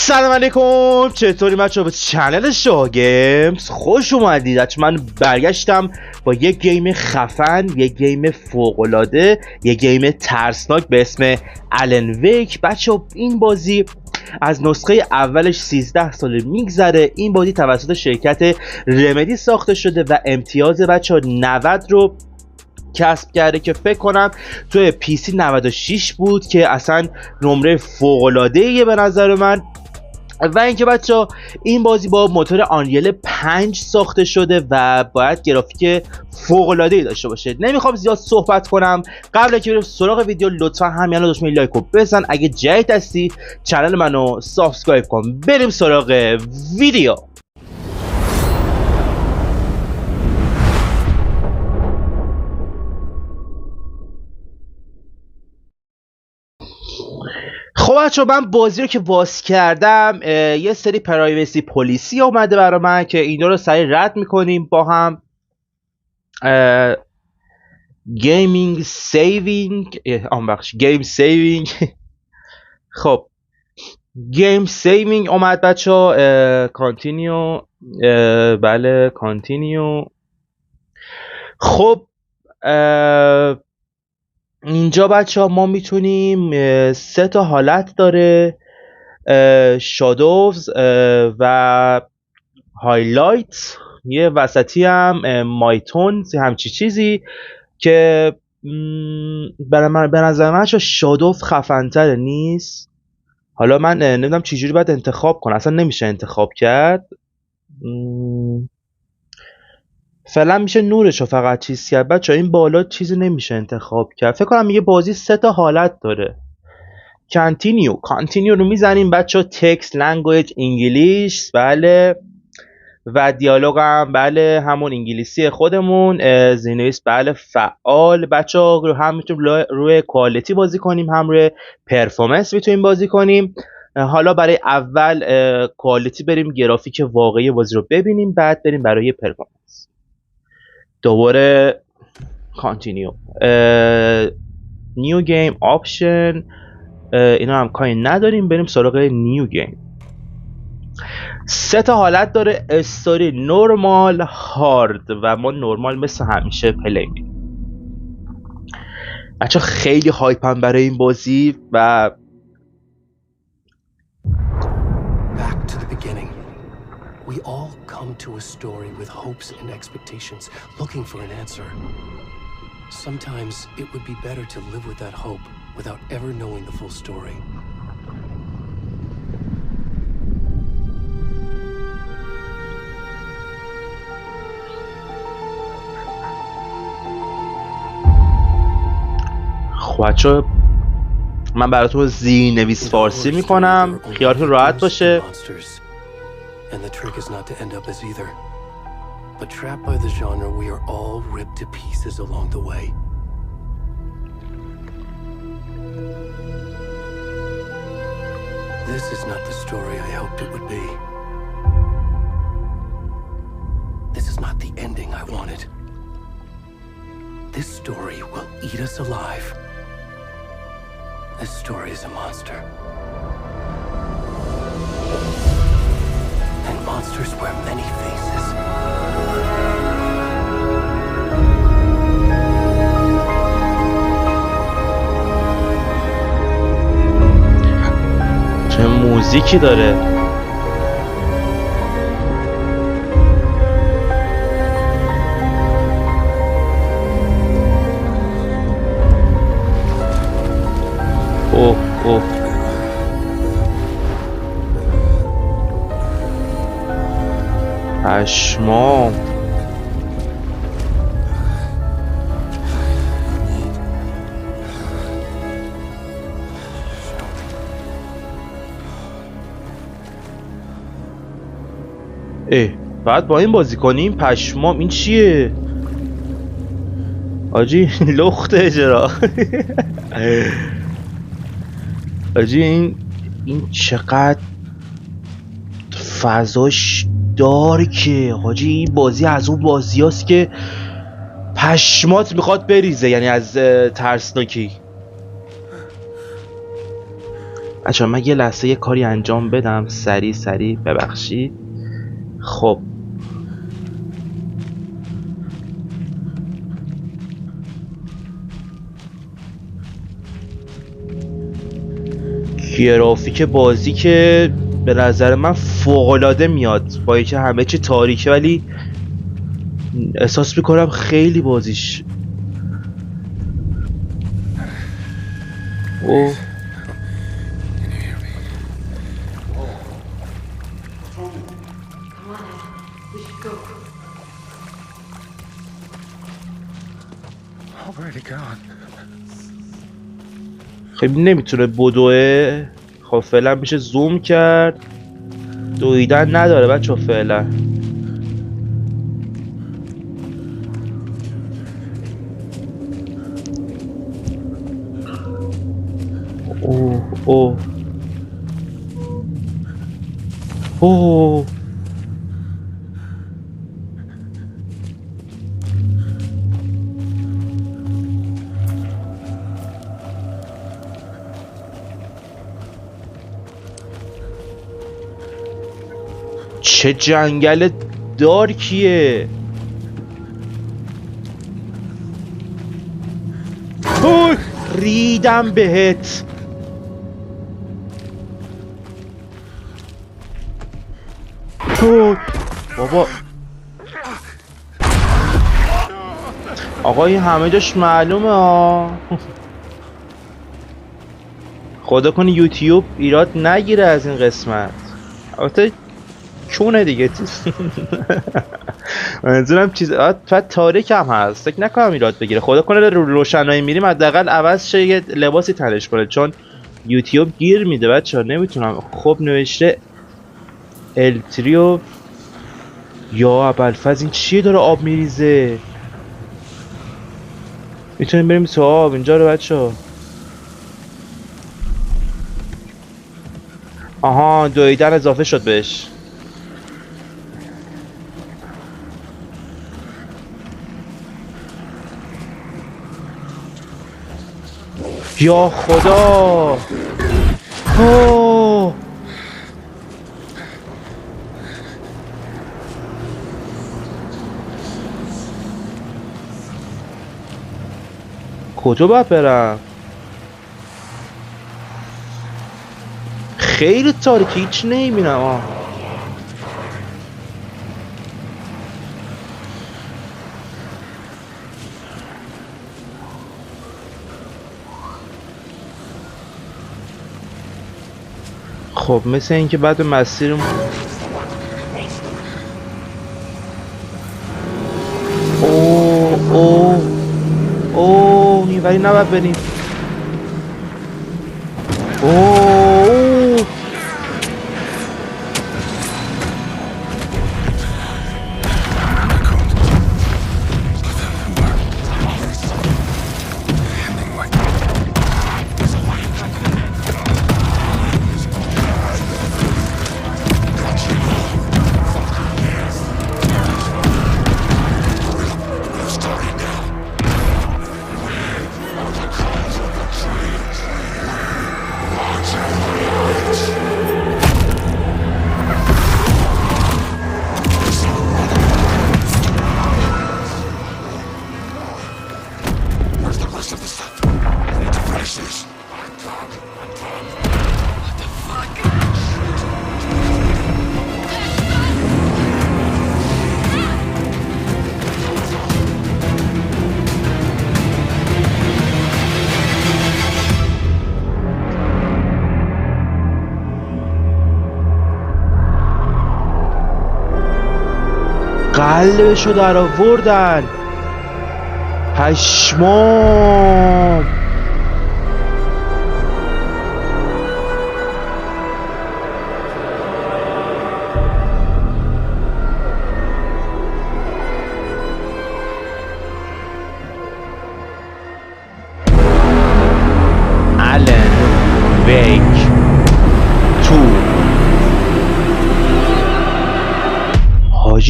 سلام علیکم، چطوری بچه‌ها؟ به چنل شاگیمز خوش اومدید. من برگشتم با یک گیم خفن، یک گیم فوق‌العاده، یک گیم ترسناک به اسم آلن ویک. بچه‌ها این بازی از نسخه اولش 13 سال میگذره. این بازی توسط شرکت رمدی ساخته شده و امتیاز بچه‌ها 90 رو کسب کرده که فکر کنم توی پی سی 96 بود که اصلا نمره فوق‌العاده‌ایه به نظر من. و اینکه بچه‌ها این بازی با موتور آنریل 5 ساخته شده و باید گرافیک فوق‌العاده‌ای داشته باشه. نمیخوام زیاد صحبت کنم، قبل که بریم سراغ ویدیو لطفا همین الان دشمن لایک رو بزن. اگه جدید هستی چنل منو سابسکرایب کن. بریم سراغ ویدیو. خب بچه‌ها من بازی رو که باز کردم یه سری پرایوسی پلیسی اومده برای من که اینا رو سریع رد میکنیم با هم. گیمینگ سیوینگ گیم سیوینگ خب گیم سیوینگ اومد بچه‌ها. کانتینیو، بله کانتینیو. خب اینجا بچه ها ما میتونیم 3 تا حالت داره، شادوز و هایلایت، یه وسطی هم مایتون، همچی چیزی که به نظر من شادوز خفن‌تره نیست. حالا من نمیدونم چجوری باید انتخاب کنم، اصلا نمیشه انتخاب کرد. فعلا میشه نورشو فقط چیز کرد بچه. این بالا چیزی نمیشه انتخاب کرد. فکر کنم یه بازی 3 تا حالت داره. کانتینیو رو میزنیم بچه. تکست لنگویج انگلیش، بله، و دیالوگ هم بله همون انگلیسی خودمون. زیرنویس بله فعال بچه. هم میتونیم روی کوالیتی بازی کنیم، هم روی پرفورمنس میتونیم بازی کنیم. حالا برای اول کوالیتی بریم گرافیک واقعی بازی رو ببینیم، بعد بریم برای پرفورمنس. دوباره کانتینیو، نیو گیم آپشن، اینا هم کاری نداریم. بریم سراغ نیو گیم. 3 تا حالت داره، استوری، نورمال، هارد و ما نورمال مثل همیشه پلی می‌کنیم. بچه خیلی هایپم برای این بازی و Back to the beginning. We all come to a story with hopes and expectations, looking for an answer. Sometimes it would be better to live with that hope without ever knowing the full story. خب بچه من براتون زیرنویس فارسی میکنم، خیالتون راحت باشه. And the trick is not to end up as either. But trapped by the genre, we are all ripped to pieces along the way. This is not the story I hoped it would be. This is not the ending I wanted. This story will eat us alive. This story is a monster. And monsters wear many faces. چه موزیکی داره. اوه اوه پشمام. بعد با این بازی کنیم؟ پشمام. این چیه آجی؟ لخته اجرا. آجی این چقدر فضاش دارکه حاجی. این بازی از اون بازی هست که پشمات میخواد بریزه، یعنی از ترسناکی. بچه من یه لحظه یه کاری انجام بدم، سریع ببخشید. خب گرافیک بازی که به نظر من فوق‌العاده میاد، با اینکه همه چی تاریکه ولی احساس میکنم خیلی بازیش اوه. خیلی نمیتونه بدوه. خب فعلا میشه زوم کرد، دویدن نداره بچه فعلا. اوه اوه چه جنگل دارکیه. اوه ریدم بهت. اوه بابا آقا این همه جاش معلومه ها. خدا کنه یوتیوب ایراد نگیره از این قسمت. البته چونه دیگه منظورم چیز فقط تاریک هم هست، فکر نکنم ایراد بگیره. خدا کنه رو روشنایی میریم حداقل عوض شه، یه لباسی تنش کنه، چون یوتیوب گیر میده بچه‌ها. نمیتونم. خب نوشته التریو یا ابوالفضل این چیه داره آب میریزه؟ میتونیم بریم تو آب اینجا رو بچه‌ها. آها دویدن اضافه شد بهش. یا خدا. اوه کجا باید برم؟ خیلی تاریکی هیچ نمیبینم. خب مثل اینکه بعد مسیرم اوه اینوری نباید بریم. اوه قلبشو درآوردن. پشمام.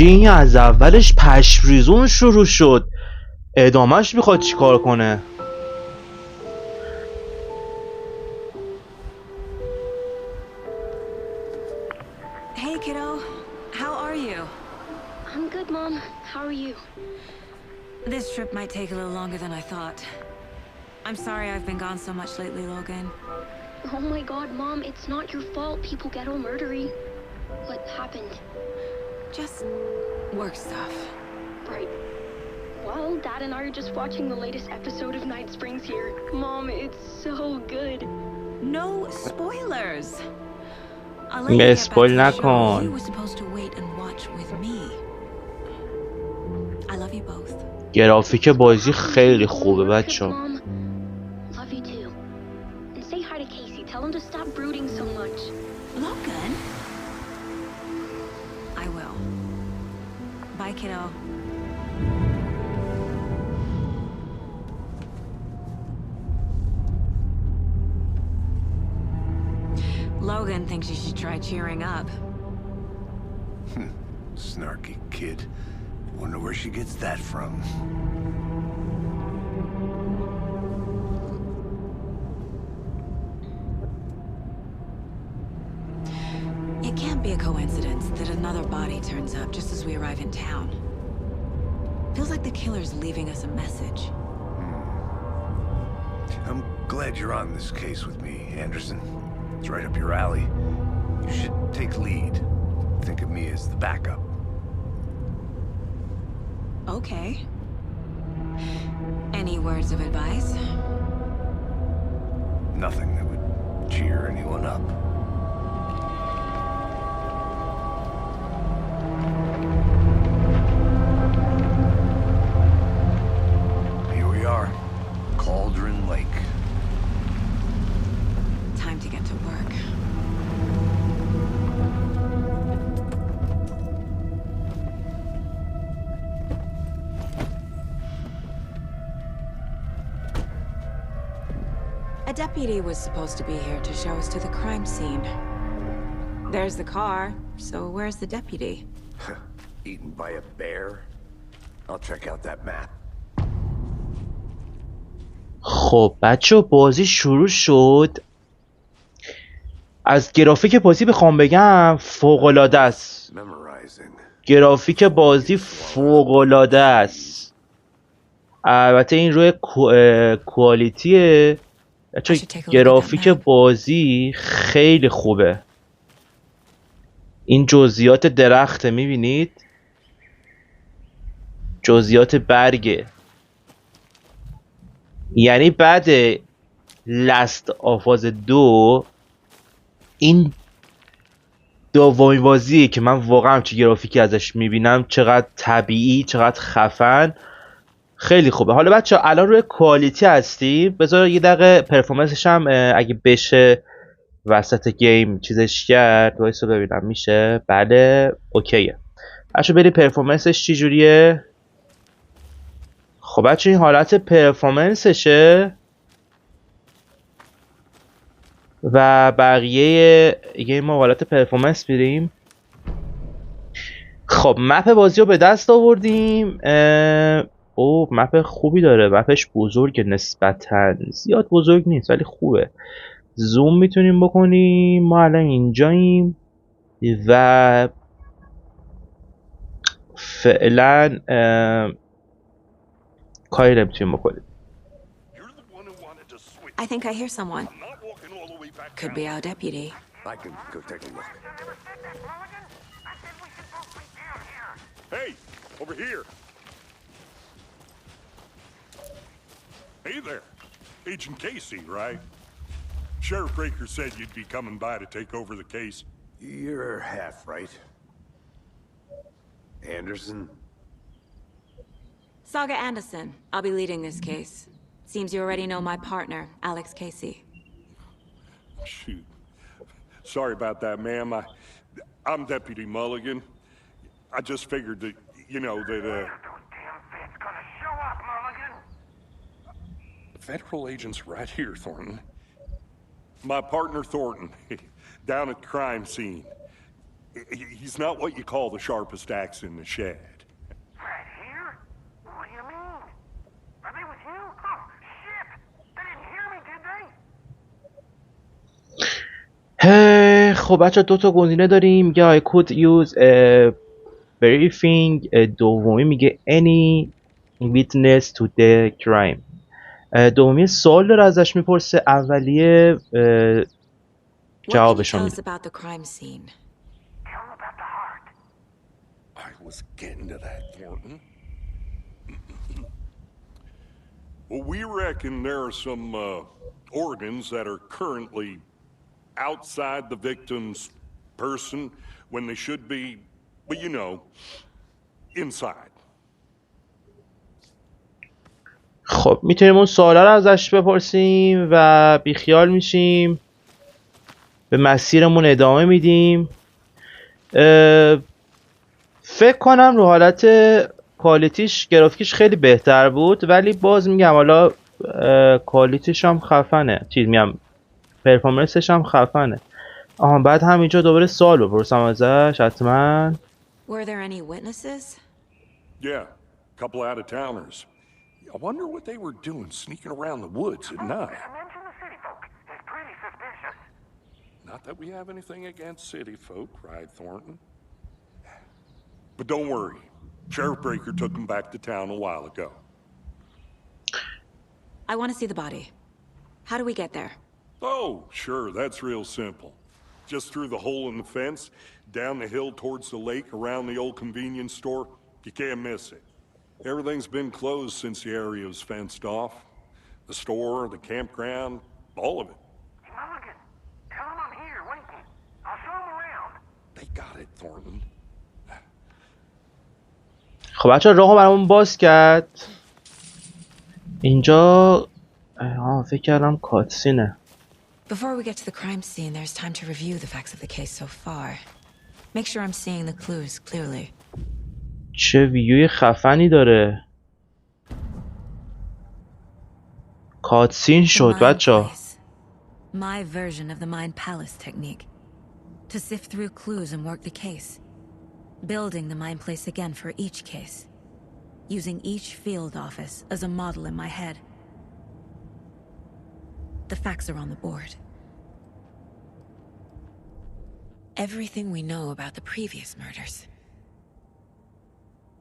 این از اولش پشمریزون شروع شد، ادامهش میخواد چیکار کنه؟ Hey, kiddo. How are you? I'm good, Mom. How are you? This trip might take a little longer than I thought. I'm sorry I've been gone so much lately, Logan. Oh my god, Mom, it's not your fault people get all murdery. What happened? Just work stuff. Right. Well, Dad and I are just watching the latest episode of Night Springs here. Mom, it's so good. No spoilers. I'll let you get back to the show. You were supposed to wait and watch with me. I love you both. گرافیک بازی خیلی خوبه بچه‌ها. Love you too. And say hi to Casey. Tell him to stop brooding so much. Logan? I will. Bye, kiddo. Logan thinks you should try cheering up. Snarky kid. Wonder where she gets that from. It can't be a coincidence that another body turns up just as we arrive in town. Feels like the killer's leaving us a message. I'm glad you're on this case with me, Anderson. It's right up your alley. You should take lead. Think of me as the backup. Okay. Any words of advice? Nothing that would cheer anyone up. Here we are. Cauldron Lake. Time to get to work. A deputy was supposed to be here to show us to the crime scene. There's the car, so where's the deputy? Eaten by a bear? I'll check out that map. خب بچه بازی شروع شد. از گرافیک بازی بخوام بگم فوق‌العاده است. گرافیک بازی فوق‌العاده است. البته این روی کوالیتیه. گرافیک بازی خیلی خوبه. این جزئیات درخت میبینید؟ جزئیات برگه. یعنی بعد لست آفاز 2 این دومین بازیه که من واقعا چه گرافیکی ازش میبینم، چقدر طبیعی، چقدر خفن، خیلی خوبه. حالا بچه الان روی کوالیتی هستیم. بذار یه دقیقه پرفورمنسش هم اگه بشه وسط گیم چیزش کرد وایسا ببینم میشه. بله اوکیه. بچه بریم پرفورمنسش چی جوریه. خب بچه این حالت پرفورمنسشه و بقیه گیم ما حالت پرفورمنس بریم. خب مپ بازی رو به دست آوردیم. او مپ خوبی داره. مپش بزرگه، نسبتاً زیاد بزرگ نیست ولی خوبه. زوم میتونیم بکنیم. ما الان اینجاییم و فعلا کاری نمیتونیم بکنیم. I think I hear someone. Could be our deputy. I can go take a look. Hey, over here. Hey there. Agent Casey, right? Sheriff Baker said you'd be coming by to take over the case. You're half right. Anderson? Saga Anderson. I'll be leading this case. Seems you already know my partner, Alex Casey. Shoot. Sorry about that, ma'am. I'm Deputy Mulligan. I just figured that, you know, that, gonna show up, Mulligan. Federal agent's right here, Thornton. My partner, Thornton, down at the crime scene. He's not what you call the sharpest axe in the shed. Right here? What do you mean? Are they with you? Oh, shit! They didn't hear me, did they? خب بچه دو تا گزینه داریم. میگه I could use a briefing. دومی میگه any witness to the crime. دومی سوال داره ازش میپرسه، اولیه جوابشو میده. about the crime scene? Tell him about the heart. I was getting to that, Thornton. Well, we reckon there are some organs that are currently outside the victim's person when they should be, but you know, inside. خب میتونیم اون سوالا رو ازش بپرسیم و بیخیال میشیم، به مسیرمون ادامه میدیم. فکر کنم رو حالت کوالیتیش گرافیکش خیلی بهتر بود، ولی باز میگم حالا کوالیتیش هم خفنه، چیز میگم پرفورمنسش هم خفنه. بعد همینجا دوباره سوال بپرسم ازش حتما. Were there any witnesses? Yeah, a couple out-of-towners. I wonder what they were doing sneaking around the woods at night. Mention the city folk. It's pretty suspicious. Not that we have anything against city folk, cried Thornton. But don't worry. Sheriff Breaker took them back to town a while ago. I want to see the body. How do we get there? Oh, sure, that's real simple. Just through the hole in the fence, down the hill towards the lake, around the old convenience store. You can't miss it. Everything's been closed since the area was fenced off. The store, the campground, all of it. Mulligan, tell him I'm here waiting. I'll show him around. They got it, Thornton. خب بچه راهو برامون باز کرد. اینجا فکر کردم کاتسینه. Before we get to the crime scene, there's time to review the facts of the case so far. Make sure I'm seeing the clues clearly. چه ویوی خفنی داره. کاتسین شد بچه‌ها. My version of the Mind Palace technique. To sift through clues and work the case. Building the Mind Place again for each case. Using each field office as a model in my head. The facts are on the board. Everything we know about the previous murders.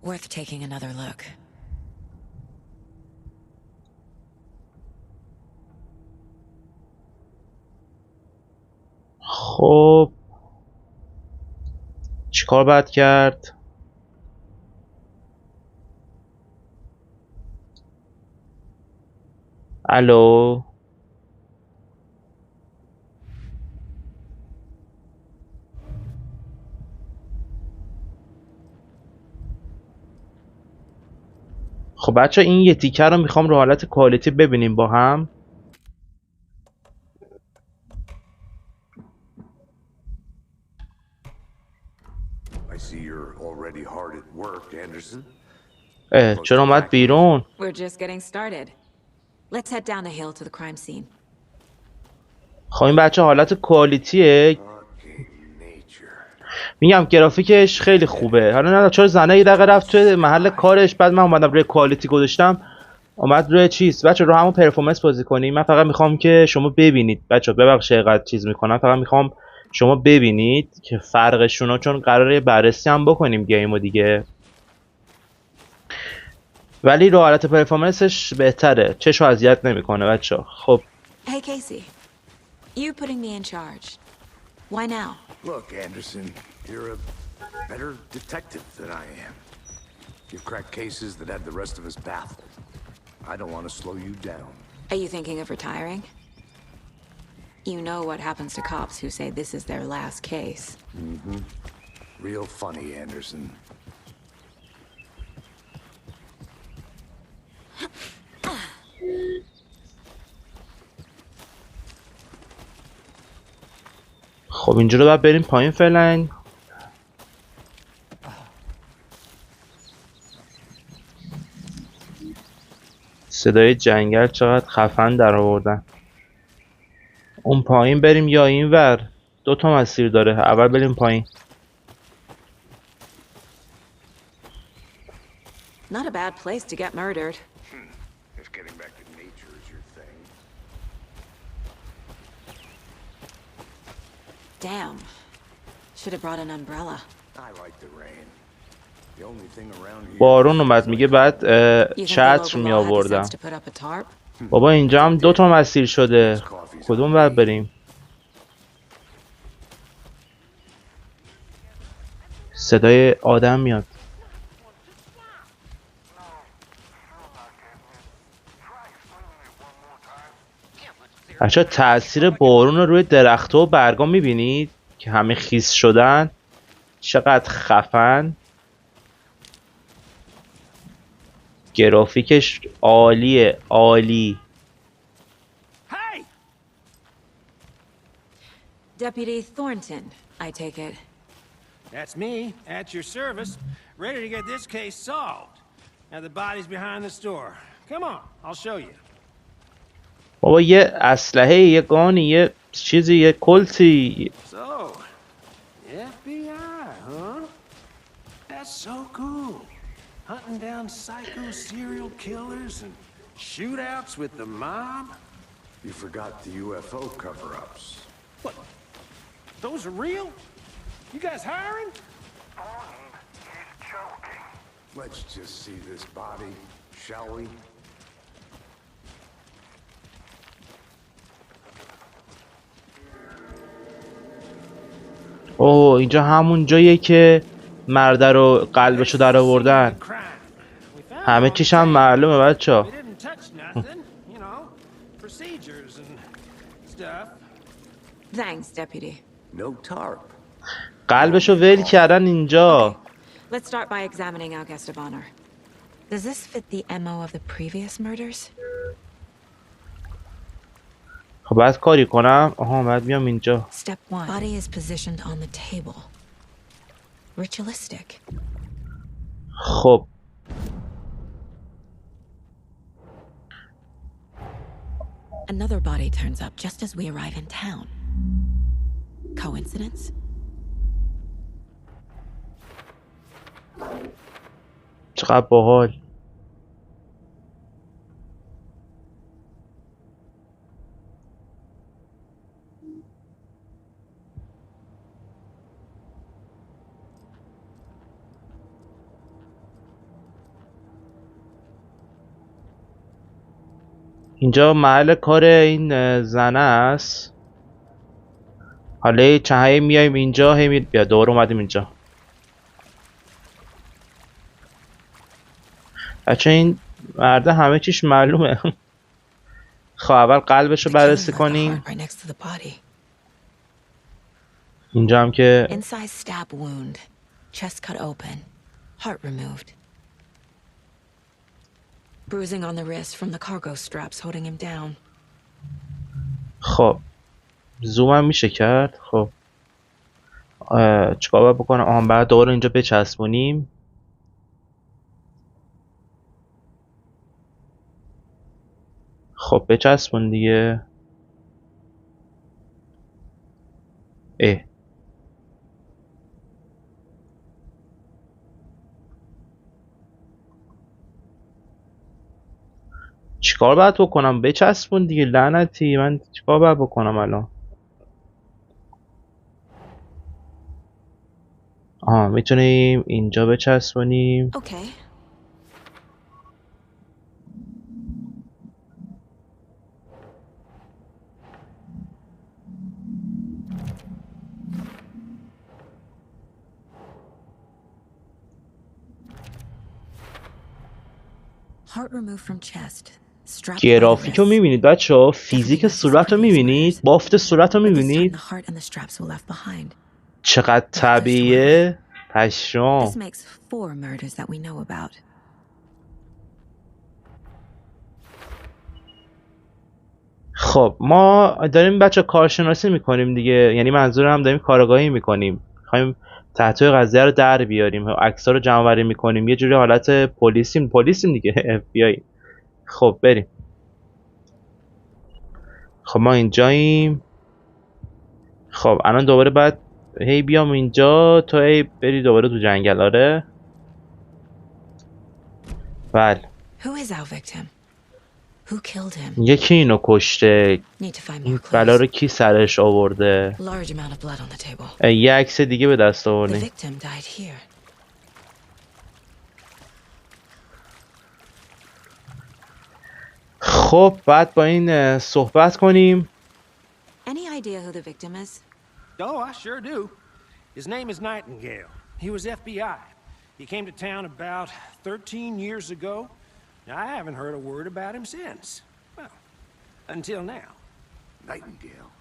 Worth taking another look. خب چیکار باید کرد؟ الو خب بچه این یه تیکه رو میخوام رو حالت کوالیتی ببینیم با هم. I see you're already hard at work, Anderson. چرا اومد بیرون؟ We're just getting started. Let's head down the hill to the crime scene. خب این بچه حالت کوالیتیه. میگم گرافیکش خیلی خوبه. حالا نه چرا زنه یه دقیقه رفت توی محل کارش، بعد من اومدم روی کوالیتی گذاشتم اومد روی چیز. بچه رو همون پرفورمنس بازی کنیم. من فقط میخوام که شما ببینید بچه، ببخشید اینقدر چیز میکنم، فقط میخوام شما ببینید که فرقشون، چون قراره بررسی هم بکنیم گیمو دیگه. ولی رو حالت پرفورمنسش بهتره، چشو اذیت نمیکنه بچه. خب Hey Casey, you putting me in charge. Why now? Look, Anderson, you're a better detective than I am. You've cracked cases that had the rest of us baffled. I don't want to slow you down. Are you thinking of retiring? You know what happens to cops who say this is their last case. Mm-hmm. Real funny, Anderson. خب اینجا رو باید بریم پایین فعلا. صدای جنگل چقدر خفن درآوردن. اون پایین بریم یا این ور؟ دو تا مسیر داره. اول بریم پایین. Not a bad place to get murdered. If getting back to nature is your thing. Damn. Should have brought an umbrella. I like the rain. The only thing around here. بارون اومد میگه بعد You think the چتر local می law had the آوردم. sense to put up a tarp? بابا اینجا هم 2 مسیر شده. کدوم باید بریم؟ صدای آدم میاد. بچه تأثیر بارون رو روی درخت‌ها و برگا میبینید که همه خیس شدن. چقدر خفن. گرافیکش عالیه، عالی. Hey! Deputy Thornton, I take it. That's me, at your service, ready to get this case solved. Now the body's behind the store. Come on, I'll show you. بابا یه اسلحه، یه گانی، یه چیزی، یه کلتی. So, FBI, huh? That's so cool. Hunting down psycho serial killers and shootouts with the mob. You forgot the UFO cover-ups. What? Those are real? You guys hiring? He's joking. Let's just see this body, shall we? اوه اینجا همون جاییه که مرده رو قلبشو درآوردن. همه چیش هم معلومه بچه. We didn't touch nothing, you know, procedures and stuff. Thanks, Deputy. No tarp. قلبشو ول کردن اینجا. Let's start by examining our guest of honor. Does this fit the MO of the previous murders? خب باید کاری کنم. آها باید بیام اینجا. Step 1. Body is positioned on the table. Ritualistic. خب Another body turns up just as we arrive in town. Coincidence? چقدر باحال. اینجا محل کار این زنه است. حالا چه میایم اینجا بیا دوباره اومدیم اینجا. بچه این مرده همه چیش معلومه. خب اول قلبشو بررسی کنیم. اینجا هم که Inside stab wound, chest cut open, heart removed. Bruising on the wrist from the cargo straps holding him down. خب زوم هم میشه کرد. خب چیکار باید بکنم؟ آها بعد دوباره اینجا بچسبونیم. خب بچسبون دیگه. چیکار باید بکنم؟ بچسبون دیگه لعنتی. من چیکار باید بکنم الان؟ میتونیم اینجا بچسبونیم. Okay. Heart removed from chest. گرافیک رو میبینید بچه ها؟ فیزیک صورت رو میبینید؟ بافت صورت رو میبینید؟ چقدر طبیعیه؟ پشمام. خب ما داریم بچه کارشناسی میکنیم دیگه. یعنی منظورم داریم کارآگاهی میکنیم. میخوایم تحتوی قضیه رو در بیاریم. عکس‌ها رو جمع آوری میکنیم. یه جوری حالت پلیسیم دیگه. FBI. خب بریم. خب ما اینجاییم. خب الان دوباره بعد بیام اینجا تو بری دوباره تو جنگل. آره بله. Who is our victim? Who killed him? یکی اینو کشته. Need to find این more بلا clues. رو کی سرش آورده؟ Large amount of blood on the table. یه عکس دیگه به دست The آوردیم. victim died here. خب بعد با این صحبت کنیم. Any idea who the victim is? Oh, I sure do. His name is Nightingale. He was FBI. He came to town about 13 years ago. Now, I haven't heard a word about him since. Well, until now. Nightingale?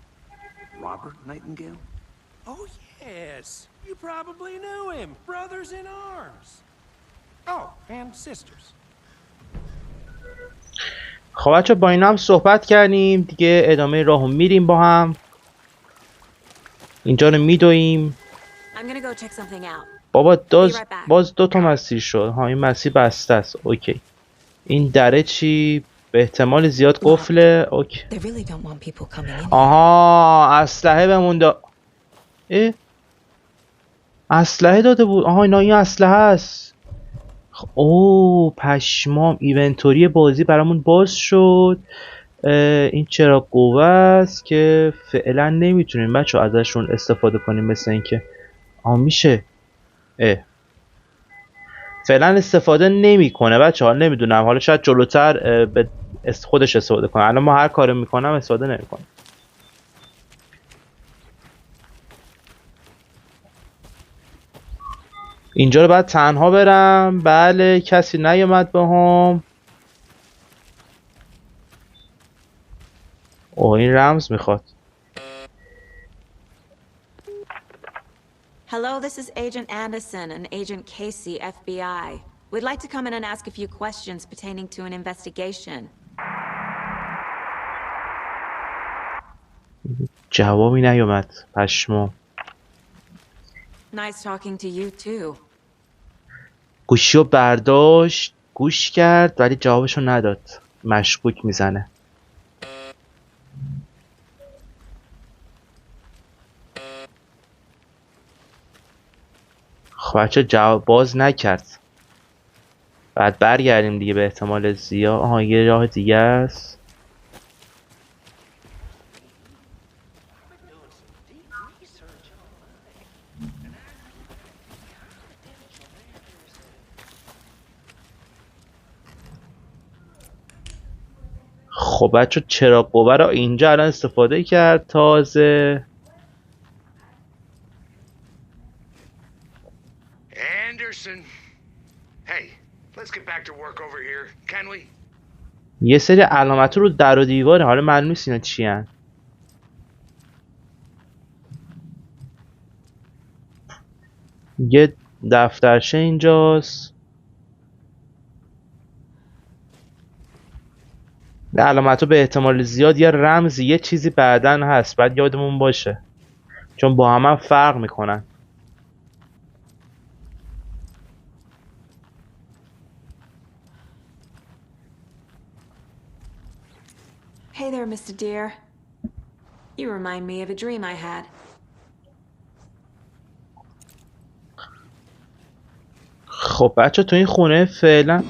Robert Nightingale? Oh, yes. You probably knew him. Brothers in arms. Oh, and sisters. خب بچه با اینا هم صحبت کردیم دیگه. ادامه راهو میریم با هم. اینجا رو میدویم. I'm gonna go check something out. بابا باز دوتا مسیر شد. ها این مسیر بسته است. اوکی. این دره چی؟ به احتمال زیاد قفله. اوکی. They really don't want people coming in. آها اسلحه بهمون اسلحه داده بود. آها اینا این اسلحه است. اوه پشمام. ایونتوری بازی برامون باز شد. این چراغ قوه است که فعلا نمیتونیم بچه ازشون استفاده کنیم. مثل اینکه میشه فعلا استفاده نمیکنه بچه ها. نمیدونم حالا شاید جلوتر به خودش استفاده کنه. الان ما هر کاری میکنم استفاده نمیکنه. اینجا رو باید تنها برم. بله کسی نیومد بهم. این رمز میخواد. Hello, this is Agent Anderson and Agent Casey, FBI. We'd like to come in and ask a few questions pertaining to an investigation. جوابی نیومد. پشمام. Nice talking to you too. گوشیو برداشت گوش کرد ولی جوابشو نداد. مشکوک میزنه. خب بچه جواب باز نکرد. بعد برگردیم دیگه به احتمال زیاد. یه راه دیگه است. خب بچه چراغ قوه را اینجا الان استفاده کرد تازه. Anderson. Hey, let's get back to work over here, can we? یه سری علامت رو در و دیواره. حالا معلوم نیست اینا چی هن. یه دفترچه اینجاست. علامت رو به احتمال زیاد یه رمز یه چیزی بعدن هست. باید یادمون باشه چون با هم فرق میکنن. Hey there, Mr. Deer. You remind me of a dream I had. خب بچه تو این خونه فعلا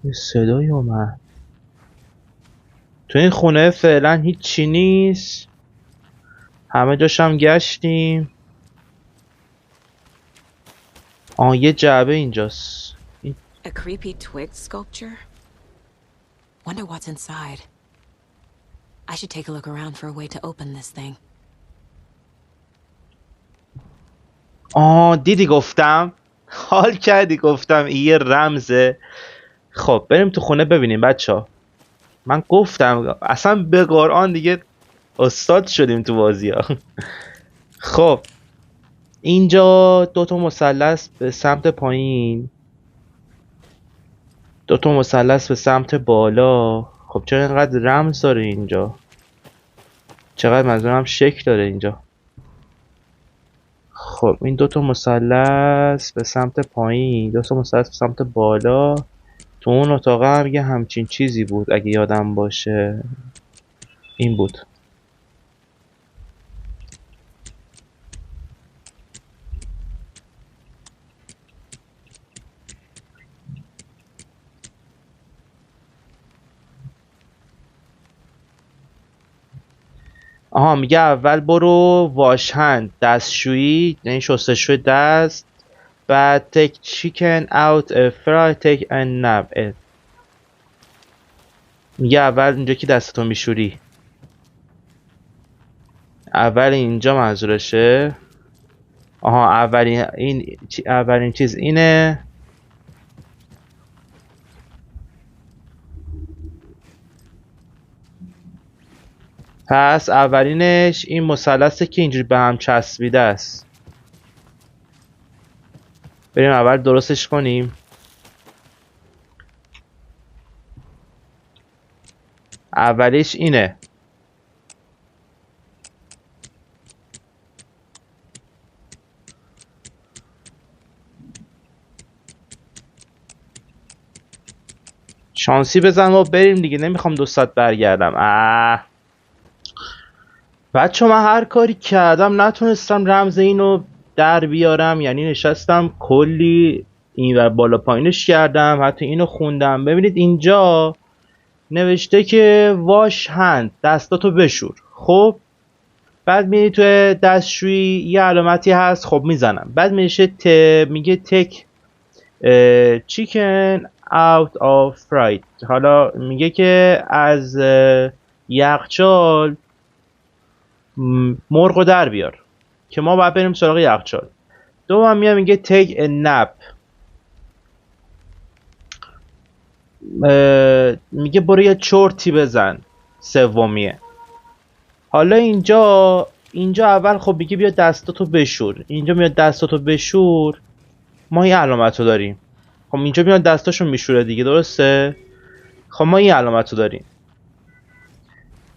یه صدایی اومد. تو این خونه فعلا هیچی نیست. همه جاش هم گشتیم. یه جعبه اینجاست. A creepy twig sculpture? Wonder what's inside. I should take a look around for a way to open this thing. دیدی گفتم. حال کردی گفتم این یه رمزه. خب بریم تو خونه ببینیم بچه ها. من گفتم اصلا به قرآن دیگه استاد شدیم تو بازی ها. خب اینجا دوتا مثلث به سمت پایین، دوتا مثلث به سمت بالا. خب چرا اینقدر رمز داره اینجا؟ چقدر منظورم شکل داره اینجا. خب این دوتا مثلث به سمت پایین، دوتا مثلث به سمت بالا. تو اون اتاق هم یه همچین چیزی بود اگه یادم باشه. این بود. آها میگه اول برو واش هند، دستشویی یعنی شستشوی دست، بعد take chicken out a fry take a nap. میگه اول اینجا که دستتو میشوری، اول اینجا منظورشه. آها اولین چیز اینه. پس اولینش این مثلثه که اینجوری به هم چسبیده است. بریم اول درستش کنیم. اولیش اینه. شانسی بزن و بریم دیگه، نمیخوام 2 ساعت برگردم. بچه من هر کاری کردم نتونستم رمز اینو در بیارم، یعنی نشستم کلی این و بالا پایینش کردم، حتی اینو خوندم. ببینید اینجا نوشته که واش هند، دستاتو بشور. خب بعد میری توی دستشویی یه علامتی هست، خب میزنم. بعد میگه تک chicken out of fried. حالا میگه که از یخچال مرغو در بیار، که ما باید بریم سراغ یخچال. دوم میگه take a nap. میگه برو یه چرتی بزن. سومیه. حالا اینجا اول خب میگه بیا دستاتو بشور. اینجا میاد دستاتو بشور، ما این علامتو داریم. خب اینجا میاد دستاشو میشوره دیگه، درسته؟ خب ما این علامتو داریم.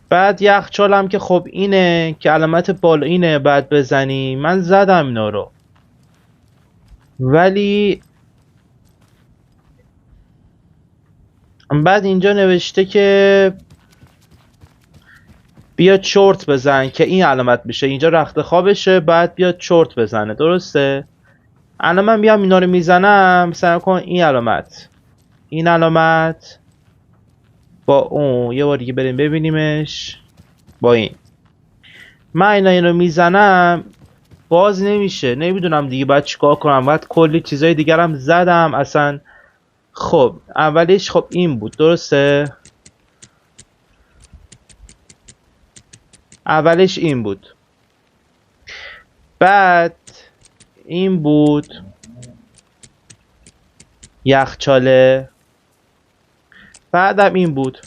بعد یخچال هم که خب اینه که علامت بالا اینه بعد بزنی. من زدم اینا رو، ولی بعد اینجا نوشته که بیا چرت بزن، که این علامت میشه. اینجا رخت خوابشه، بعد بیا چرت بزنه، درسته؟ الان من بیام اینا رو میزنم، مثلا کن این علامت با اون، یه بار دیگه بریم ببینیمش با این. من اینو میزنم باز نمیشه، نمیدونم دیگه باید چیکار کنم. باید کلی چیزای دیگرم زدم اصلا. خب اولیش خب این بود، درسته؟ اولش این بود، بعد این بود یخچاله، بعدم این بود.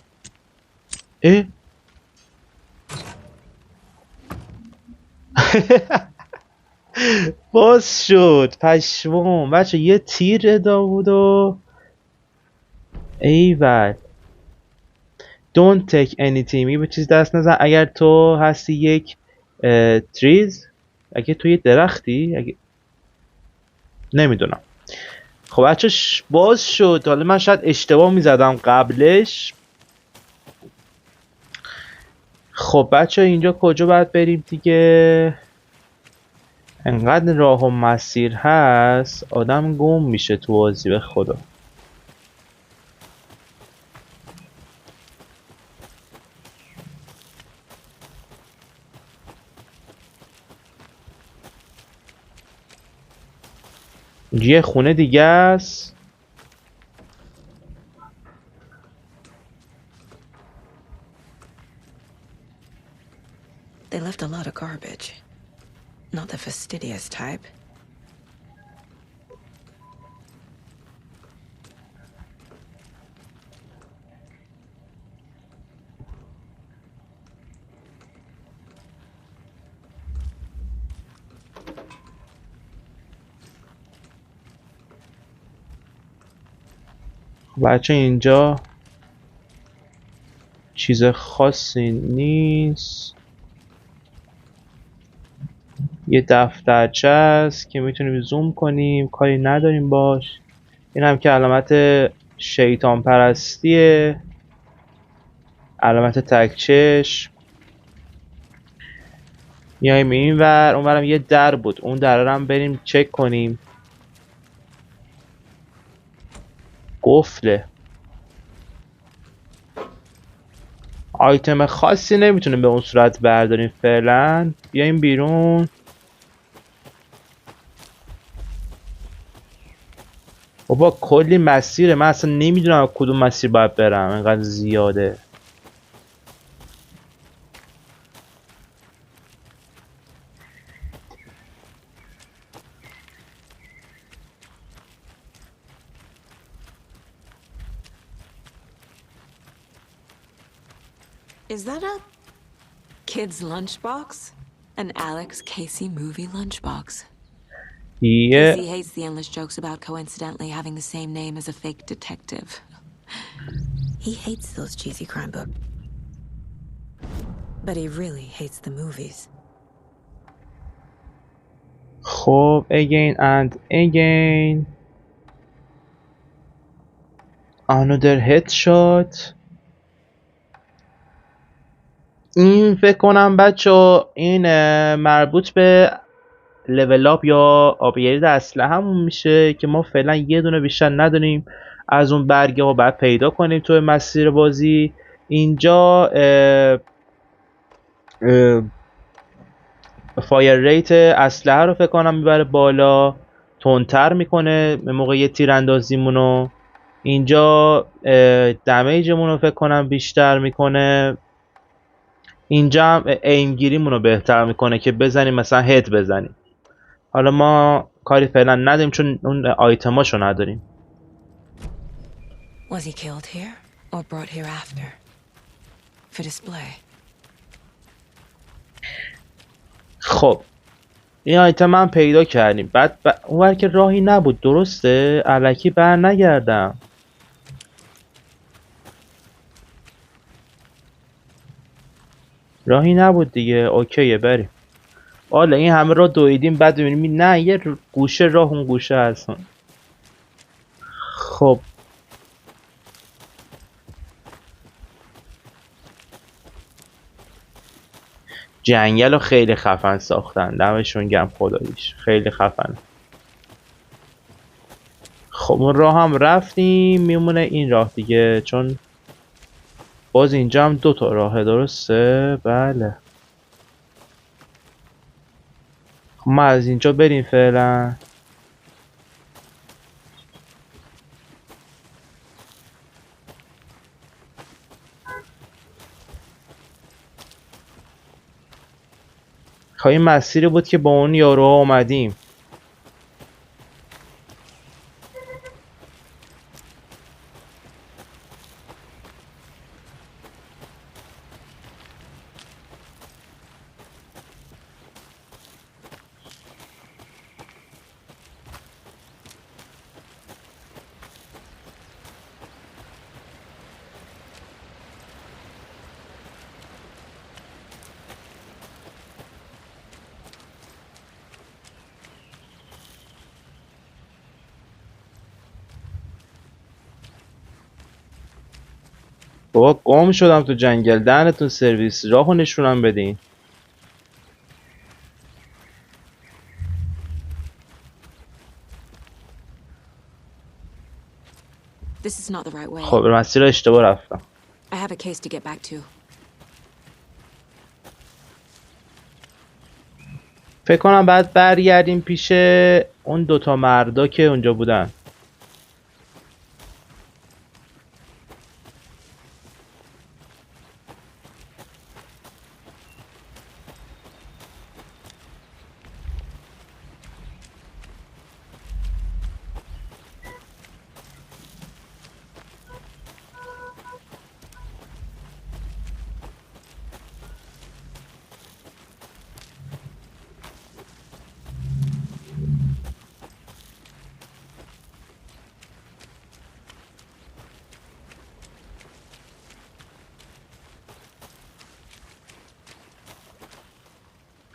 باز شد پشمام بچه. یه تیر ادا بود و ایول. Don't take anything. به چیز دست نزن اگر تو هستی یک تریز، اگه تو یه درختی، نمیدونم. خب بچه باز شد. حالا من شاید اشتباه میزدم قبلش. خب بچه اینجا کجا باید بریم دیگه؟ انقدر راه و مسیر هست آدم گم میشه تو بازی، به خدا. یه خونه دیگه است. They left a lot of garbage. Not the fastidious type. بچه اینجا چیز خاصی نیست. یه دفترچه است که میتونیم زوم کنیم، کاری نداریم باش. این هم که علامت شیطان پرستیه، علامت تکچش. میایم این ور. اونورم یه در بود، اون در رو هم بریم چک کنیم. قفله. آیتم خاصی نمیتونیم به اون صورت برداریم فعلا. بیایم بیرون. بابا کلی مسیره، من اصلا نمیدونم کدوم مسیر باید برم، اینقدر زیاده. Is that a kid's lunchbox? An Alex Casey movie lunchbox. یه Casey hates the endless jokes about coincidentally having the same name as a fake detective. He hates those cheesy crime books. But he really hates the movies. خب again and again. Another headshot. این فکر کنم بچه این مربوط به لول آپ یا آپگرید اسلحه همون میشه که ما فعلا یه دونه بیشتر نداریم. از اون برگه ها باید پیدا کنیم توی مسیر بازی. اینجا فایر ریت اسلحه رو فکر کنم میبره بالا، تندتر میکنه موقع تیراندازیمونو. اینجا دمیجمون رو فکر کنم بیشتر میکنه. اینجا هم ایمگیریمون رو بهتر میکنه که بزنیم مثلا هد بزنیم. حالا ما کاری فعلا نداریم چون اون آیتماشو نداریم. Was he killed here or brought here after? For display. خب این آیتم هم پیدا کردیم. بعد اونور که راهی نبود، درسته؟ الکی بر نگردم. راهی نبود دیگه. اوکیه بریم. حالا این همه راه دویدیم بعد ببینیم نه یه گوشه راه اون گوشه هستن. خب جنگل رو خیلی خفن ساختن، دمشون گرم خداییش، خیلی خفن. خب اون راه هم رفتیم، میمونه این راه دیگه چون باز اینجا هم 2 تا راهه، درسته؟ بله. خب ما از اینجا بریم فعلا. خب این مسیری بود که با اون یارو اومدیم. بابا گم شدم تو جنگل، دهنتون سرویس، راهو نشونم بدین. This is not the right way. خب مسیر اشتباه رفتم. I have a case to get back to. فکر کنم بعد برگردیم پیش اون 2 تا مردا که اونجا بودن.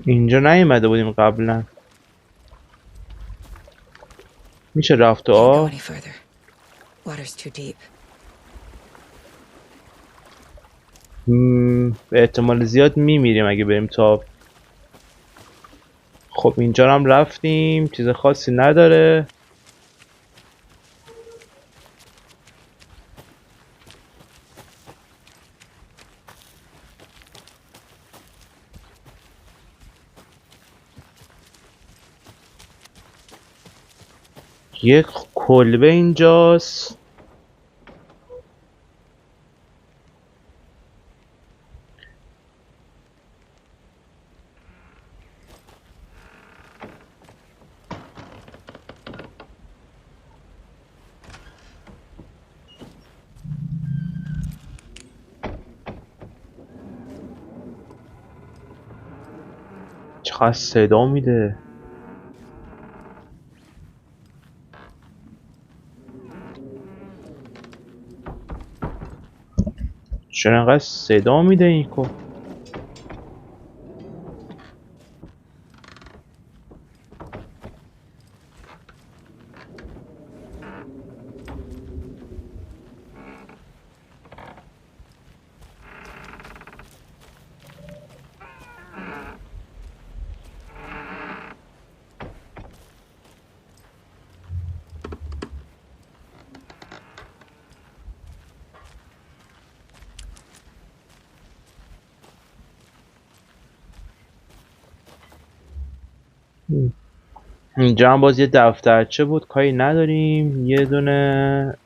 اینجا نیومده بودیم قبلا. میشه رفت تو Can't go آب؟ any further. Water's too deep. به احتمال زیاد میمیریم اگه بریم تو آب. خب اینجا هم رفتیم، چیز خاصی نداره. یک کلبه اینجاست. چقدر صدا میده. چرا انقدر صدا میده این کو؟ اینجا هم باز یه دفترچه بود، کاری نداریم. یه دونه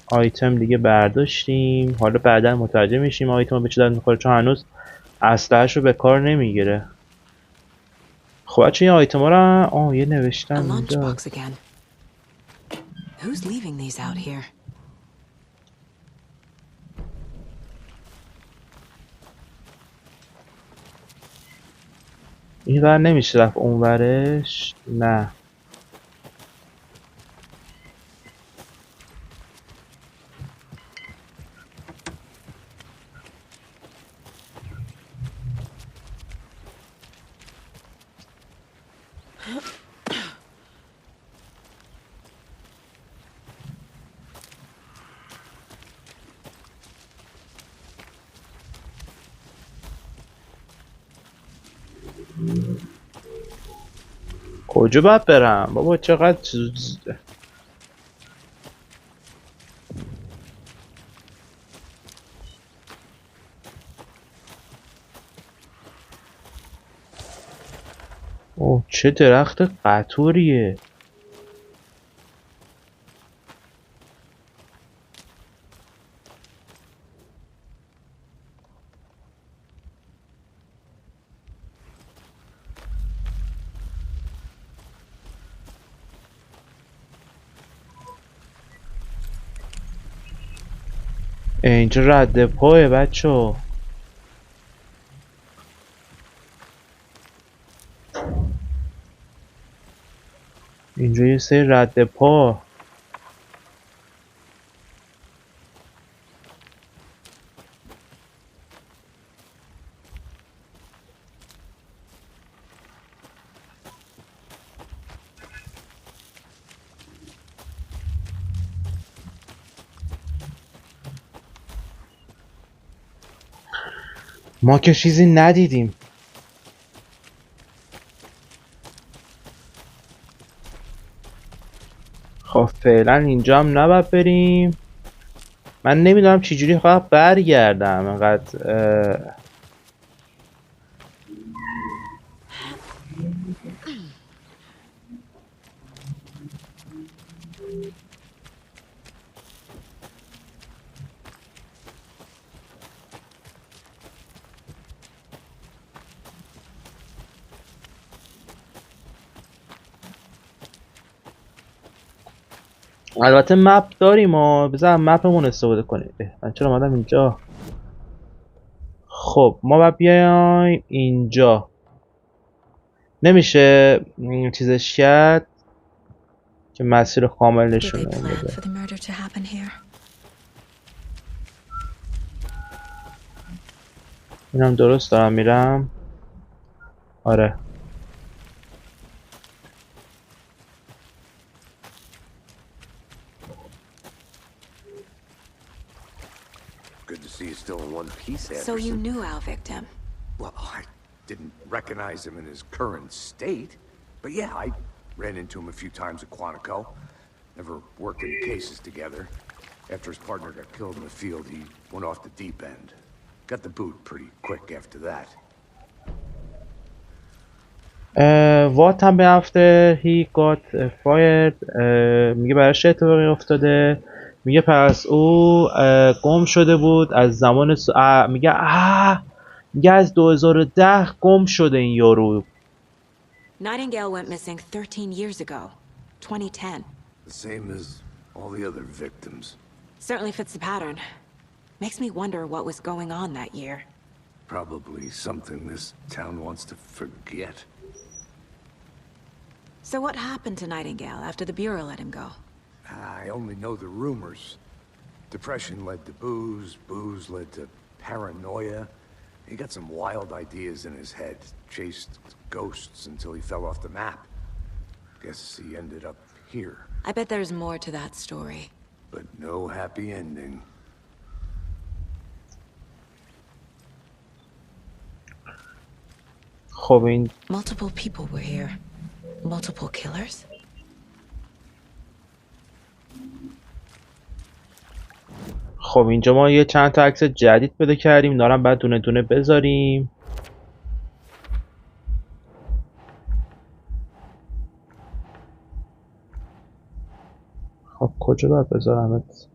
آیتم دیگه برداشتیم. حالا بعدا متوجه میشیم آیتم به چه درد میخوره، چون هنوز اسلحه‌شو به کار نمیگیره. خب بچه این آیتم ها رو یه نوشتم اینجا. این ور نمیشه رفت اون ورش؟ نه. کجا باید برم بابا؟ چقدر اوه چه درخت قطوریه. اینجا رد پاه بچه. اینجا یه سری رد پا. ما که چیزی ندیدیم. خب فعلا اینجا هم نباید بریم. من نمیدونم چجوری خواهد برگردم انقدر البته مپ داریم و بذار مپمون استفاده کنیم. من چرا اومدم اینجا؟ خب ما باید بیایم اینجا. نمیشه چیزش کرد که مسیر کامل نشون بده. اینم درست دارم میرم؟ آره. Good to see you still in one piece, Anderson. So you knew our victim? Well, I didn't recognize him in his current state. But yeah, I ran into him a few times at Quantico. Never worked any cases together. After his partner got killed in the field, he went off the deep end. Got the boot pretty quick after that. what هم به هفته he got fired. میگه براش چه اتفاقی افتاده. میگه پس او گم شده بود از زمان میگه از 2010 گم شده این یارو. Nightingale went missing 13 years ago, 2010. The same as all the other victims. Certainly fits the pattern. Makes me wonder what was going on that year. Probably something this town wants to forget. So what happened to Nightingale after the Bureau let him go? I only know the rumors. Depression led to booze, booze led to paranoia. He got some wild ideas in his head, chased ghosts until he fell off the map. Guess he ended up here. I bet there's more to that story. But no happy ending. خب این Multiple people were here. Multiple killers? خب اینجا ما یه چند تا عکس جدید پیدا کردیم. اینا رو هم بعد دونه دونه بذاریم. خب کجا باید بذارمت؟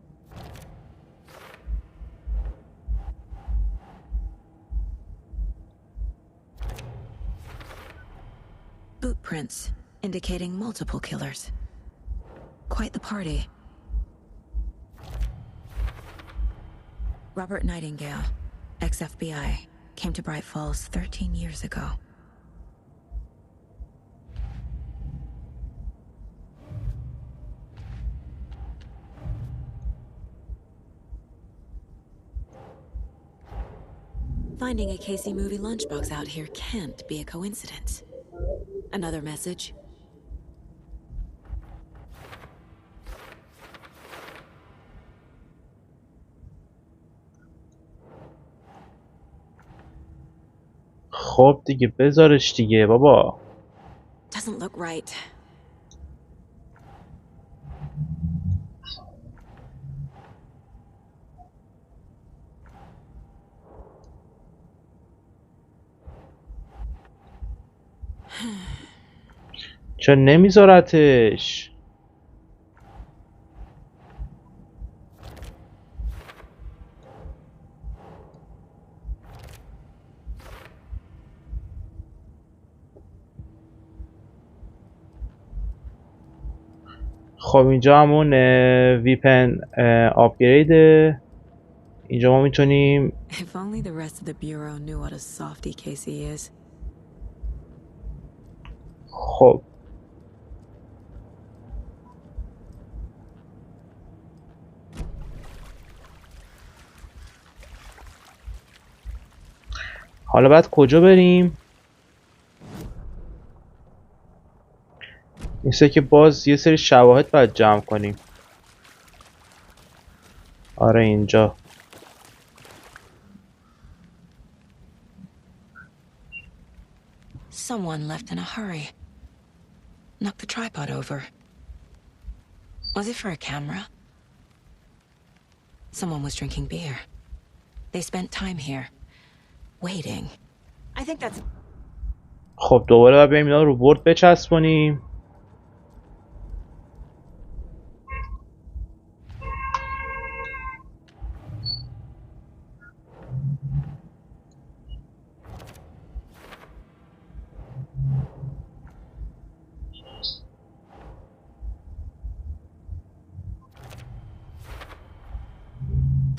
Boot prints indicating multiple killers. Quite the party. Robert Nightingale, ex-FBI, came to Bright Falls 13 years ago. Finding a Casey movie lunchbox out here can't be a coincidence. Another message. خب دیگه بذارش دیگه بابا. Doesn't look right. چرا نمیذارتش؟ خب اینجا همون ویپن آپگرید. اینجا ما میتونیم If only the rest of the bureau knew what a softy Casey is. خب حالا بعد کجا بریم؟ مثل که باز یه سری شواهد باید جمع کنیم. آره اینجا. Someone left in a hurry. Knocked the tripod over. Was it for a camera? Someone was drinking beer. They spent time here, waiting. I think that's... خب دوباره باید بریم اینا رو بورد بچسبونیم.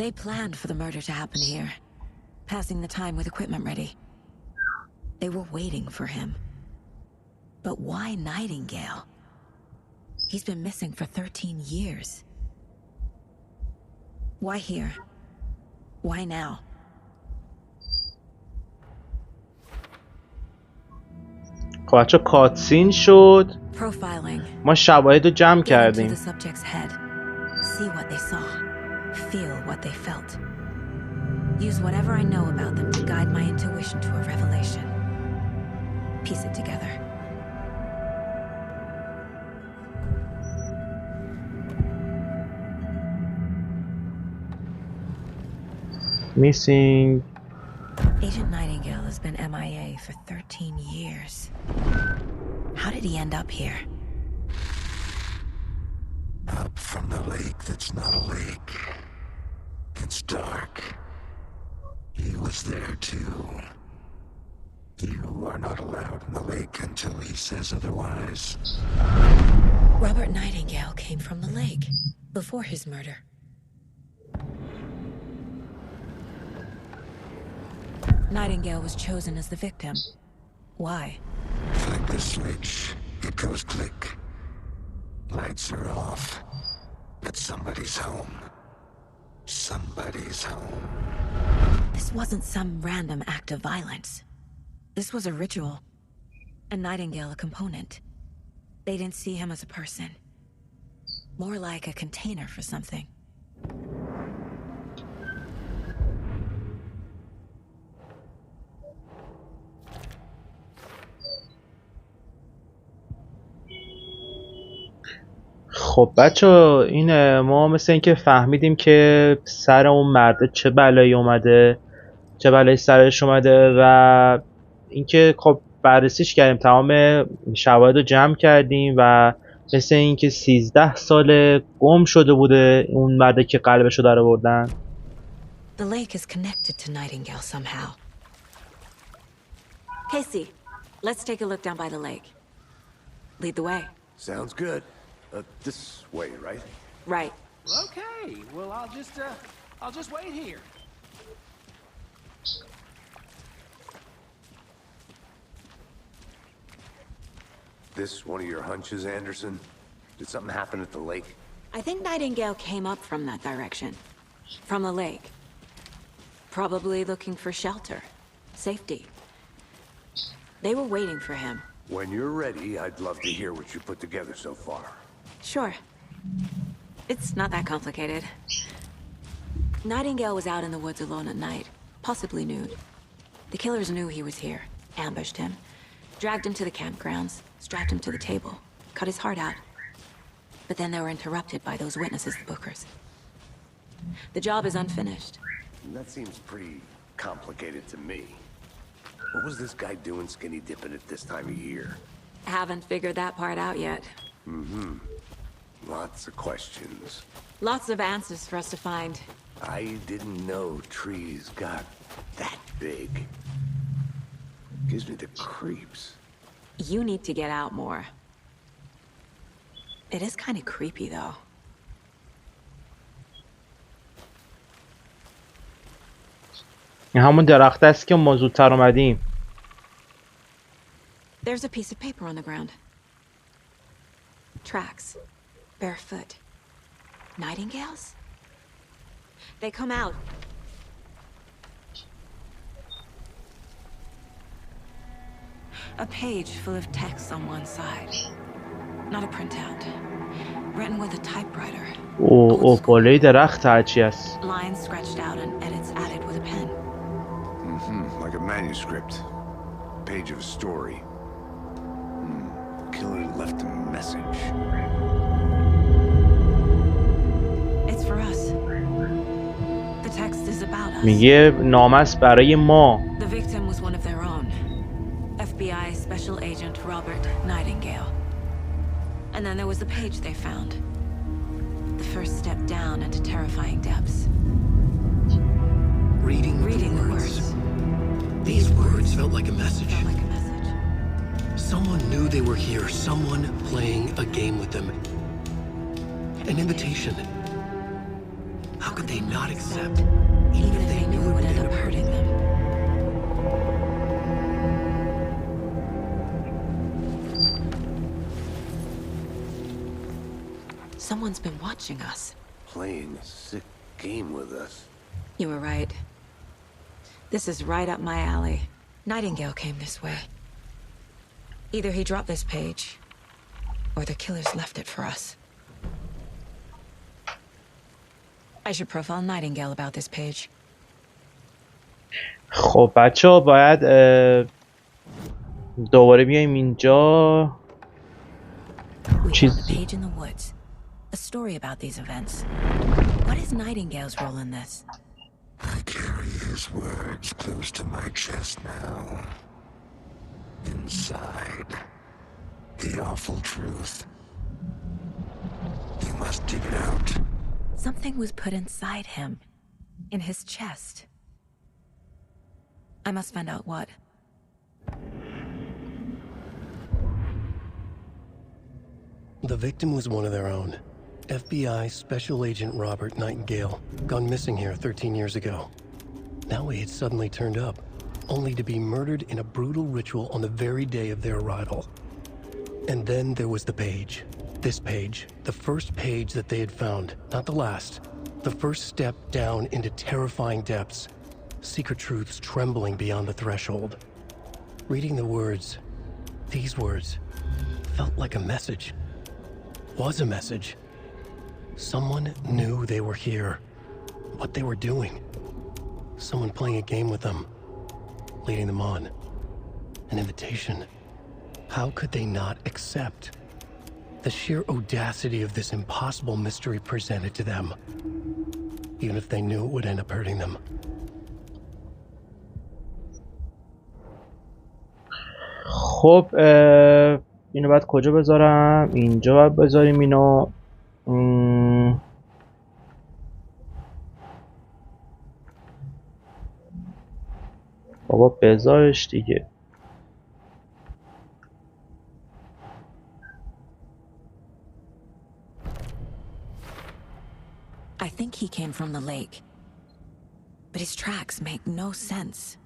They planned for the murder to happen here, passing the time with equipment ready. They were waiting for him. But why Nightingale? He's been missing for 13 years. Why here? Why now? خب بچه کاتسین شد. Profiling. ما شواهد رو جمع Get into کردیم. the subject's head. See what they saw. Feel what they felt. Use whatever I know about them to guide my intuition to a revelation. Piece it together. Missing. Agent Nightingale has been MIA for 13 years. How did he end up here? Up from the lake that's not a lake. It's dark. He was there too. You are not allowed in the lake until he says otherwise. Robert Nightingale came from the lake before his murder. Nightingale was chosen as the victim. Why? Flick the switch. It goes click. Lights are off. But somebody's home. Somebody's home. This wasn't some random act of violence. This was a ritual. And Nightingale a component. They didn't see him as a person. More like a container for something. خب بچه این ما مثل اینکه فهمیدیم که سر اون مرده چه بلایی اومده، چه بلایی سرش اومده و اینکه خب بررسیش کردیم، تمام شواهد رو جمع کردیم و مثل اینکه 13 سال گم شده بوده اون مرده که قلبشو درآوردن. The lake is connected to Nightingale somehow. Casey, let's take a look down by the lake. Lead the way. Sounds good. This way, right? Right. Okay, well, I'll just wait here. This one of your hunches, Anderson? Did something happen at the lake? I think Nightingale came up from that direction. From the lake. Probably looking for shelter. Safety. They were waiting for him. When you're ready, I'd love to hear what you put together so far. Sure. It's not that complicated. Nightingale was out in the woods alone at night, possibly nude. The killers knew he was here, ambushed him, dragged him to the campgrounds, strapped him to the table, cut his heart out. But then they were interrupted by those witnesses, the Bookers. The job is unfinished. That seems pretty complicated to me. What was this guy doing skinny dipping at this time of year? Haven't figured that part out yet. Mm-hmm. Lots of questions. Lots of answers for us to find. I didn't know trees got that big. Gives me the creeps. You need to get out more. It is kind of creepy, though. این همون درخت است که ما زودتر اومدیم. There's a piece of paper on the ground. Tracks. Barefoot. Nightingales? They come out. A page full of text on one side. Not a printout. Written with a typewriter. او بالای درخت هرچی است. Lines scratched out and edits added with a pen. Like a manuscript. Page of a story. Killer left a message. It's for us. The text is about us. میگه نامه است برای ما. The victim was one of their own. FBI Special Agent Robert Nightingale. And then there was the page they found. The first step down into terrifying depths. Reading the words. These words felt like a message. Someone knew they were here. Someone playing a game with them. An invitation. How could they not accept? Even if they knew it would end up hurting them. Someone's been watching us. Playing a sick game with us. You were right. This is right up my alley. Nightingale came this way. Either he dropped this page, or the killers left it for us. I should profile Nightingale about this page. خب بچه ها باید دوباره بیایم اینجا. We found a page in the woods. A story about these events. What is Nightingale's role in this? I carry his words close to my chest now. Inside the awful truth. You must dig it out. Something was put inside him. In his chest. I must find out what. The victim was one of their own. FBI Special Agent Robert Nightingale, gone missing here 13 years ago. Now he had suddenly turned up, only to be murdered in a brutal ritual on the very day of their arrival. And then there was the page. This page, the first page that they had found, not the last. The first step down into terrifying depths. Secret truths trembling beyond the threshold. Reading the words, these words, felt like a message. Was a message. Someone knew they were here. What they were doing. Someone playing a game with them. Leading them on. An invitation. How could they not accept? The sheer audacity of this impossible mystery presented to them. Even if they knew it would end up hurting them. خب اینو باید کجا بذارم؟ اینجا باید بذاریم اینو. بابا بذارش دیگه. I think he came from the lake. But his tracks make no sense.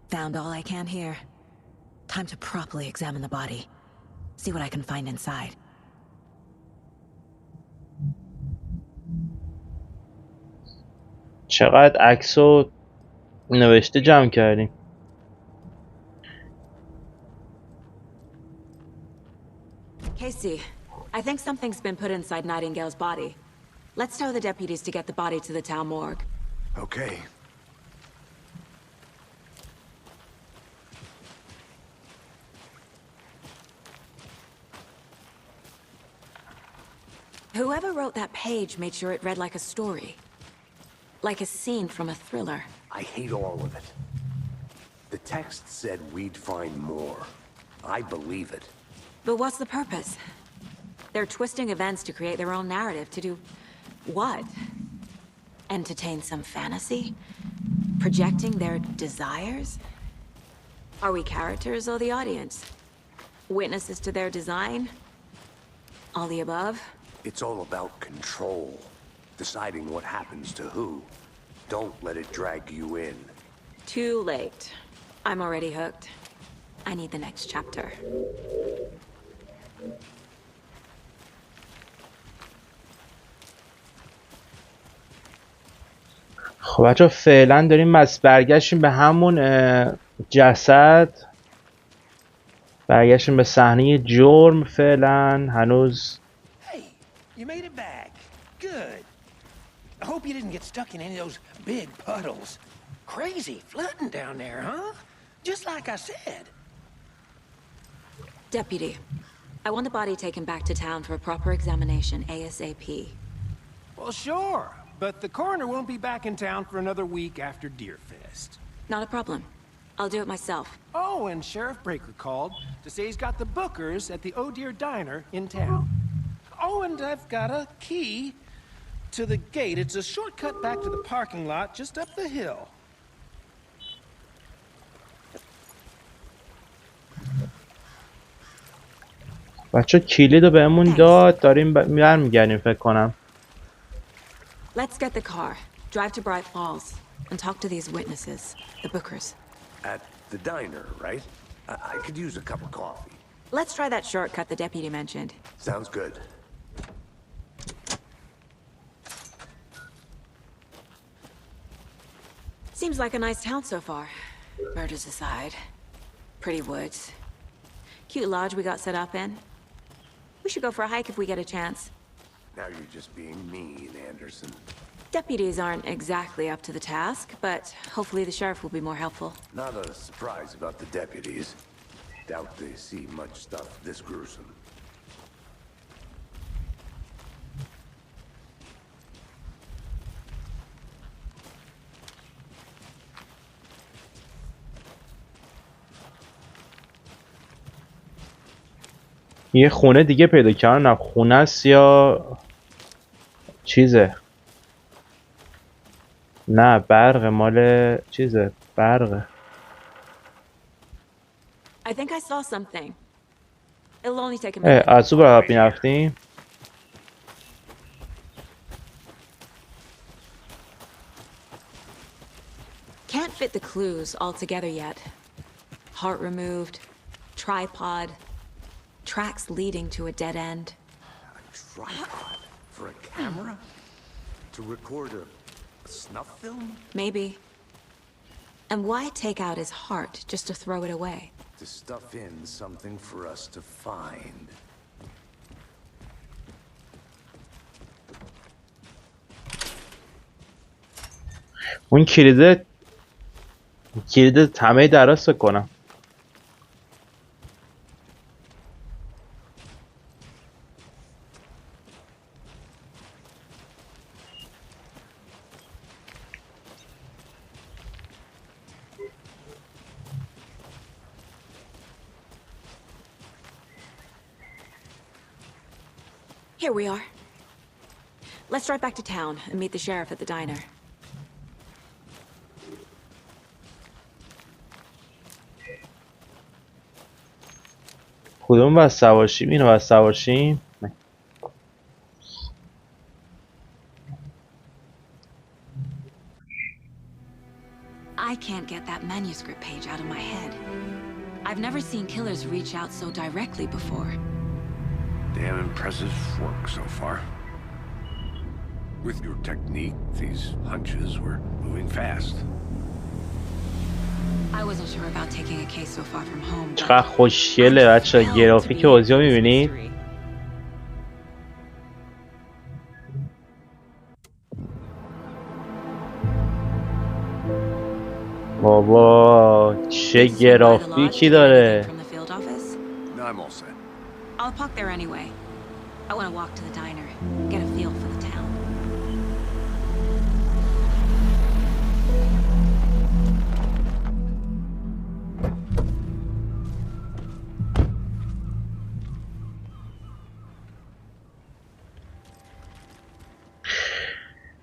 Found all I can here. Time to properly examine the body. See what I can find inside. چقدر عکس و نوشته جمع کردیم. Casey, I think something's been put inside Nightingale's body. Let's tell the deputies to get the body to the town morgue. Okay. Whoever wrote that page made sure it read like a story. Like a scene from a thriller. I hate all of it. The text said we'd find more. I believe it. But what's the purpose? They're twisting events to create their own narrative. To do what? Entertain some fantasy? Projecting their desires? Are we characters or the audience? Witnesses to their design? All the above? It's all about control. Deciding what happens to who. Don't let it drag you in. Too late. I'm already hooked. I need the next chapter. خب بچه فعلا داریم برگشتیم به همون جسد. برگشتیم به صحنه جرم فعلا. هنوز Hey, you made it back. Good. I hope you didn't get stuck in any of those big puddles. Crazy flooding down there, huh? Just like I said. Deputy, I want the body taken back to town for a proper examination ASAP. Well, sure. But the coroner won't be back in town for another week after Deerfest. Not a problem. I'll do it myself. Oh, and Sheriff Breaker called to say he's got the bookers at the Oh Dear Diner in town. Oh, and I've got a key to the gate. It's a shortcut back to the parking lot just up the hill. بچه کلیدو بهمون داد. داریم برمیگردیم فکر کنم. Let's get the car, drive to Bright Falls, and talk to these witnesses, the bookers. At the diner, right? I could use a cup of coffee. Let's try that shortcut the deputy mentioned. Sounds good. Seems like a nice town so far. Murders aside. Pretty woods. Cute lodge we got set up in. We should go for a hike if we get a chance. Now you're just being mean, Anderson. Deputies aren't exactly up to the task, but hopefully the sheriff will be more helpful. Not a surprise about the deputies. Doubt they see much stuff this gruesome. یه خونه دیگه پیدا کردن. خونه است یا چیزه؟ نه برق، مال چیزه، برقه. I think I saw something. It'll only take a minute. از او برای میرفتیم. Can't fit the clues all together yet. Heart removed, tripod, tracks leading to a dead end. A tripod for a camera? To record a snuff film? Maybe. And why take out his heart just to throw it away? To stuff in something for us to find. اون کلیده همه دراست کنم. Here we are. Let's drive back to town and meet the sheriff at the diner. کدوم بس سوارشیم؟ اینو بس سوارشیم؟ I can't get that manuscript page out of my head. I've never seen killers reach out so directly before. Damn impressive work so far. With your technique, these hunches were moving fast. I wasn't sure about taking a case so far from home. چقدر خوشگله بچه ها. گرافیک بازی ها میبینید؟ بابا چه گرافیکی داره. I'm all set. I'll park there anyway. I want to walk to the diner, get a feel for the town.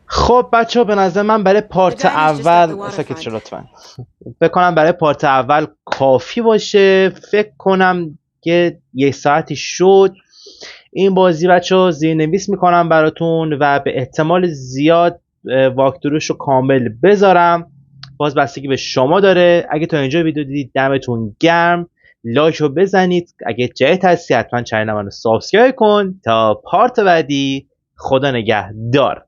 خب بچه ها به نظر من برای پارت اول ساکت شو لطفا. فکر کنم برای پارت اول کافی باشه. فکر کنم که 1 ساعتی شد این بازی. بچه ها زیرنویس میکنم براتون و به احتمال زیاد واکتروش رو کامل بذارم. باز بستگی به شما داره. اگه تا اینجا ویدیو دیدید دمتون گرم. لایک رو بزنید. اگه جدید هستی حتما چنل منو سابسکرایب کن تا پارت بعدی. خدا نگهدار.